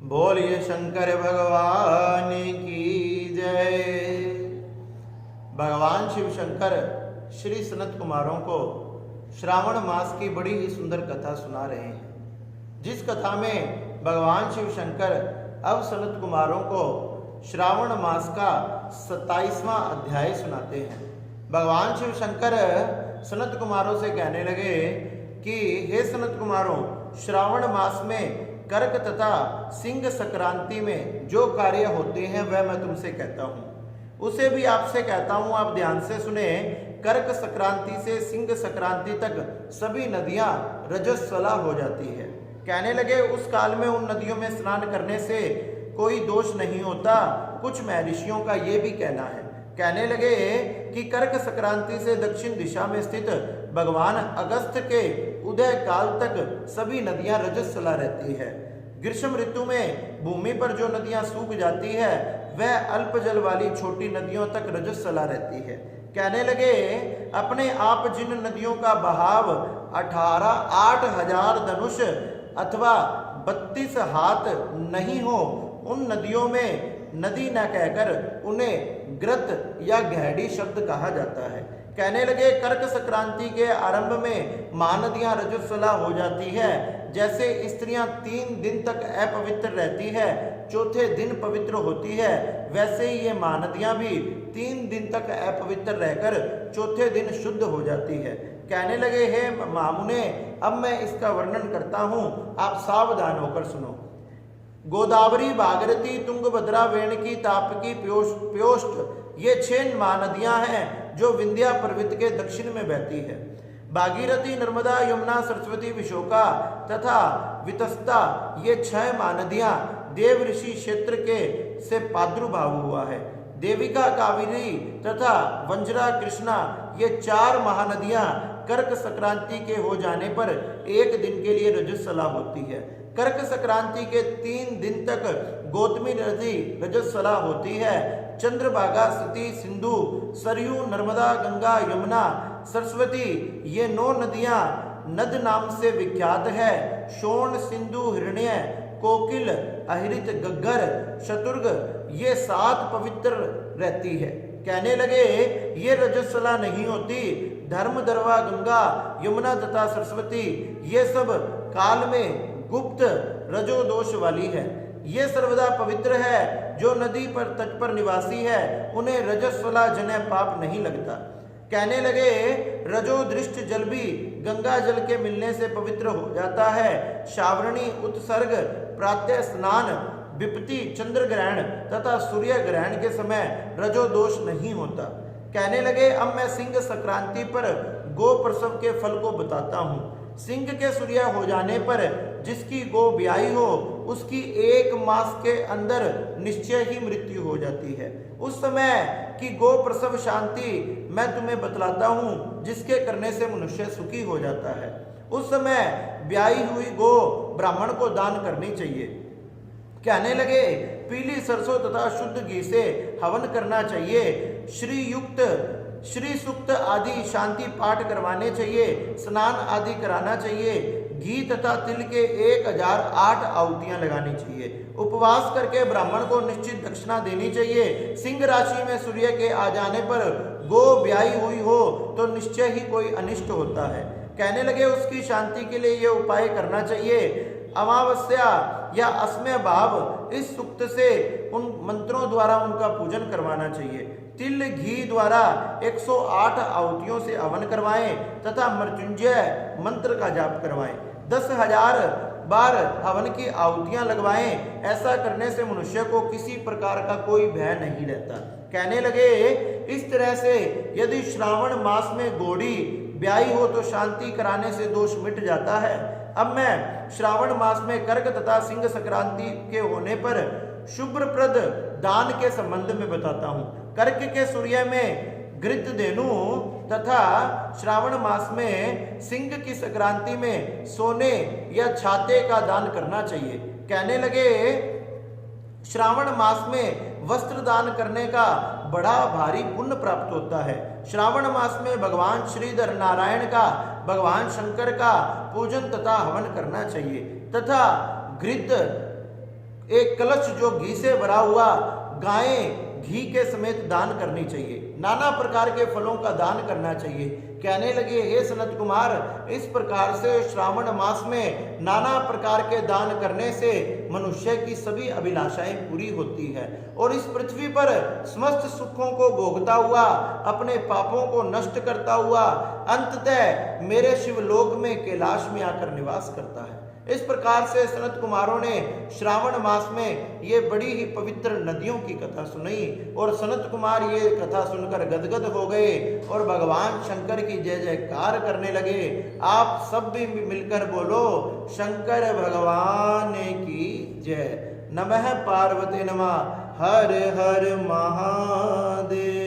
बोलिए शंकर भगवान की जय। भगवान शिव शंकर श्री सनत कुमारों को श्रावण मास की बड़ी ही सुंदर कथा सुना रहे हैं, जिस कथा में भगवान शिव शंकर अब सनत कुमारों को श्रावण मास का 27वां अध्याय सुनाते हैं। भगवान शिव शंकर सनत कुमारों से कहने लगे कि हे सनत कुमारों, श्रावण मास में कर्क तथा सिंह संक्रांति में जो कार्य होते हैं वह मैं तुमसे कहता हूँ, उसे भी आपसे कहता हूँ। आप ध्यान से सुने। कर्क संक्रांति से सिंह संक्रांति तक सभी नदियां रजस्वला हो जाती है। कहने लगे उस काल में उन नदियों में स्नान करने से कोई दोष नहीं होता। कुछ महर्षियों का ये भी कहना है। कहने लगे कि कर्क संक्रांति से दक्षिण दिशा में स्थित भगवान अगस्त के उदय काल तक सभी नदियां रजस्वला रहती है। ग्रीष्म ऋतु में भूमि पर जो नदियां सूख जाती है वह अल्प जल वाली छोटी नदियों तक रजस्वला रहती है। कहने लगे अपने आप जिन नदियों का बहाव 8,000 धनुष अथवा 32 हाथ नहीं हो, उन नदियों में नदी न कहकर उन्हें ग्रत या गहड़ी शब्द कहा जाता है। कहने लगे कर्क संक्रांति के आरंभ में महानदियां रजस्वला हो जाती है। जैसे स्त्रियां 3 दिन तक अपवित्र रहती है, चौथे दिन पवित्र होती है, वैसे ही ये महानदियां भी 3 दिन तक अपवित्र रहकर चौथे दिन शुद्ध हो जाती है। कहने लगे हे महामुने, अब मैं इसका वर्णन करता हूँ, आप सावधान होकर सुनो। गोदावरी, भागीरथी, तुंगभद्रा, वेणकी, तापकी, प्योष्ट ये 6 महानदियां हैं जो विंध्या पर्वत के दक्षिण में बहती है। भागीरथी, नर्मदा, यमुना, सरस्वती, विशोका तथा वितस्ता ये 6 महानदियां देव ऋषि क्षेत्र के से प्रादुर्भाव हुआ है। देविका, कावेरी तथा वंजरा, कृष्णा ये 4 महानदियां कर्क संक्रांति के हो जाने पर एक दिन के लिए रजस्वला होती है। कर्क संक्रांति के 3 दिन तक गौतमी नदी रजस्वला होती है। चंद्रभागा, सती, सिंधु, सरयू, नर्मदा, गंगा, यमुना, सरस्वती ये 9 नदियां नद नाम से विख्यात है। शोण, सिंधु, हिरण्य, कोकिल, अहिरित, गग्गर, शतुर्ग ये 7 पवित्र रहती है। कहने लगे ये रजस्वला नहीं होती। धर्म, दरवा, गंगा, यमुना तथा सरस्वती ये सब काल में गुप्त रजोदोष वाली है। ये सर्वदा पवित्र है। जो नदी पर तट पर निवासी है उन्हें रजस्वला जन्य पाप नहीं लगता। कहने लगे रजोदृष्ट जल भी गंगा जल के मिलने से पवित्र हो जाता है। श्रावणी, उत्सर्ग, प्रातः स्नान, विपत्ति, चंद्र ग्रहण तथा सूर्य ग्रहण के समय रजोदोष नहीं होता। कहने लगे अब मैं सिंह संक्रांति पर गो प्रसव के फल को बताता हूँ। सिंह के सूर्य हो जाने पर जिसकी गो ब्याई हो उसकी 1 मास के अंदर निश्चय ही मृत्यु हो जाती है। उस समय की गो प्रसव शांति मैं तुम्हें बतलाता हूँ, जिसके करने से मनुष्य सुखी हो जाता है। उस समय ब्याई हुई गो ब्राह्मण को दान करनी चाहिए। कहने लगे पीली सरसों तथा शुद्ध घी से हवन करना चाहिए। श्री सूक्त आदि शांति पाठ करवाने चाहिए। स्नान आदि कराना चाहिए। घी तथा तिल के 1008 आहुतियां लगानी चाहिए। उपवास करके ब्राह्मण को निश्चित दक्षिणा देनी चाहिए। सिंह राशि में सूर्य के आ जाने पर गो ब्याई हुई हो तो निश्चय ही कोई अनिष्ट होता है। कहने लगे उसकी शांति के लिए यह उपाय करना चाहिए। अमावस्या या अस्मय भाव इस सूक्त से उन मंत्रों द्वारा उनका पूजन करवाना चाहिए। तिल घी द्वारा 108 आहुतियों से हवन करवाएं तथा मृत्युंजय मंत्र का जाप करवाएं। 10,000 बार हवन की आहुतियां लगवाएं। ऐसा करने से मनुष्य को किसी प्रकार का कोई भय नहीं रहता। कहने लगे इस तरह से यदि श्रावण मास में घोड़ी ब्याई हो तो शांति कराने से दोष मिट जाता है। अब मैं श्रावण मास में कर्क तथा सिंह संक्रांति के होने पर शुभ्रप्रद दान के संबंध में बताता हूँ। कर्क के सूर्य में घृत धेनु तथा श्रावण मास में सिंह की संक्रांति में सोने या छाते का दान करना चाहिए। कहने लगे श्रावण मास में वस्त्र दान करने का बड़ा भारी पुण्य प्राप्त होता है। श्रावण मास में भगवान श्रीधर नारायण का, भगवान शंकर का पूजन तथा हवन करना चाहिए तथा घृत एक कलश जो घी से भरा हुआ गायें घी के समेत दान करनी चाहिए। नाना प्रकार के फलों का दान करना चाहिए। कहने लगे, हे सनत कुमार, इस प्रकार से श्रावण मास में नाना प्रकार के दान करने से मनुष्य की सभी अभिलाषाएं पूरी होती है और इस पृथ्वी पर समस्त सुखों को भोगता हुआ, अपने पापों को नष्ट करता हुआ अंततः मेरे शिवलोक में कैलाश में आकर निवास करता है। इस प्रकार से सनत कुमारों ने श्रावण मास में ये बड़ी ही पवित्र नदियों की कथा सुनी और सनत कुमार ये कथा सुनकर गदगद हो गए और भगवान शंकर की जय जयकार करने लगे। आप सब भी मिलकर बोलो, शंकर भगवान की जय। नमः पार्वती नमः। हर हर महादेव।